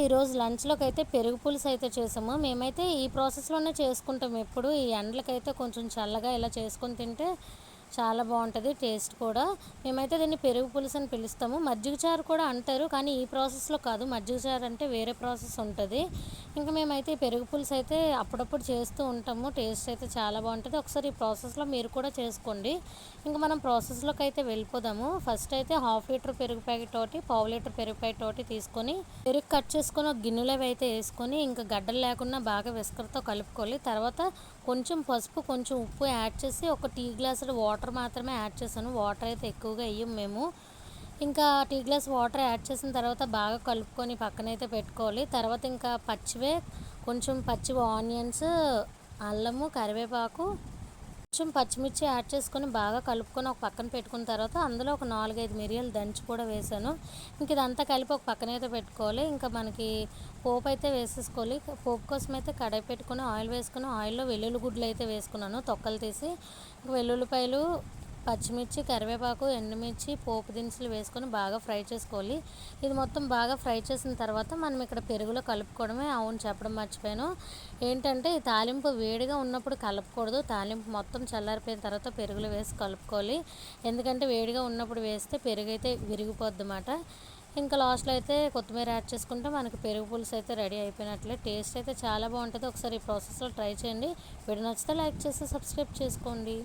ఈరోజు లంచ్‌లోకి అయితే పెరుగు పులుసు అయితే చేసాము. మేమైతే ఈ ప్రాసెస్‌లోనే చేసుకుంటాం ఎప్పుడు. ఈ ఎండలకైతే కొంచెం చల్లగా ఇలా చేసుకొని తింటే చాలా బావుంటది టేస్ట్ కూడా. మేమైతే దీన్ని పెరుగు పులుసు అని పిలుస్తాము. మజ్జిగ చారు కూడా అంటారు. కానీ ఈ ప్రాసెస్‌లో కాదు. మజ్జిగ చారు అంటే వేరే ప్రాసెస్ ఉంటది. ఇంక మేమైతే ఈ పెరుగు పులుసు అయితే అప్పుడప్పుడు చేస్తూ ఉంటాము. టేస్ట్ అయితే చాలా బావుంటది. ఒకసారి ఈ ప్రాసెస్‌లో మీరు కూడా చేసుకోండి. ఇంక మనం ప్రాసెస్‌లోకి అయితే వెళ్ళిపోదాము. ఫస్ట్ అయితే హాఫ్ లీటర్ పెరుగు ప్యాకెట్ ఒకటి, పావు లీటర్ పెరుగు ప్యాకెట్ ఒకటి తీసుకొని పెరుగు కట్ చేసుకొని ఒక గిన్నెలో అయితే వేసుకొని ఇంకా గడ్డలు లేకుండా బాగా విస్కర్‌తో కలుపుకోవాలి. తర్వాత కొంచెం పసుపు, కొంచెం ఉప్పు యాడ్ చేసి ఒక టీ గ్లాసుడు వాటర్ మాత్రమే యాడ్ చేశాను. వాటర్ అయితే ఎక్కువగా ఎయ్యం మేము. ఇంకా టీ గ్లాస్ వాటర్ యాడ్ చేసిన తర్వాత బాగా కలుపుకొని పక్కనైతే పెట్టుకోవాలి. తర్వాత ఇంకా పచ్చివే కొంచెం పచ్చి ఆనియన్స్, అల్లము, కరివేపాకు, కొంచెం పచ్చిమిర్చి యాడ్ చేసుకొని బాగా కలుపుకొని ఒక పక్కన పెట్టుకున్న తర్వాత అందులో ఒక 4, 5 మిరియాలు దంచి కూడా వేసాను. ఇంక ఇదంతా కలిపి ఒక పక్కనైతే పెట్టుకోవాలి. ఇంకా మనకి పోపు అయితే వేసేసుకోవాలి. పోపు కోసం అయితే కడాయి పెట్టుకొని ఆయిల్ వేసుకొని ఆయిల్‌లో వెల్లుల్లి గుడ్లు అయితే వేసుకున్నాను తొక్కలు తీసి. వెల్లుల్లిపాయలు, పచ్చిమిర్చి, కరివేపాకు, ఎండుమిర్చి, పోపు దినుసులు వేసుకొని బాగా ఫ్రై చేసుకోవాలి. ఇది మొత్తం బాగా ఫ్రై చేసిన తర్వాత మనం ఇక్కడ పెరుగులో కలుపుకోవడమే. అవును, చెప్పడం మర్చిపోయాను. ఏంటంటే ఈ తాలింపు వేడిగా ఉన్నప్పుడు కలపకూడదు. తాలింపు మొత్తం చల్లారిపోయిన తర్వాత పెరుగులో వేసి కలుపుకోవాలి. ఎందుకంటే వేడిగా ఉన్నప్పుడు వేస్తే పెరుగు అయితే విరిగిపోద్దన్నమాట. ఇంకా లాస్ట్‌లో అయితే కొత్తిమీర యాడ్ చేసుకుంటే మనకి పెరుగు పులుసు అయితే రెడీ అయిపోయినట్లే. టేస్ట్ అయితే చాలా బాగుంటుంది. ఒకసారి ఈ ప్రాసెస్‌లో ట్రై చేయండి. వీడియో నచ్చితే లైక్ చేసి సబ్స్క్రైబ్ చేసుకోండి.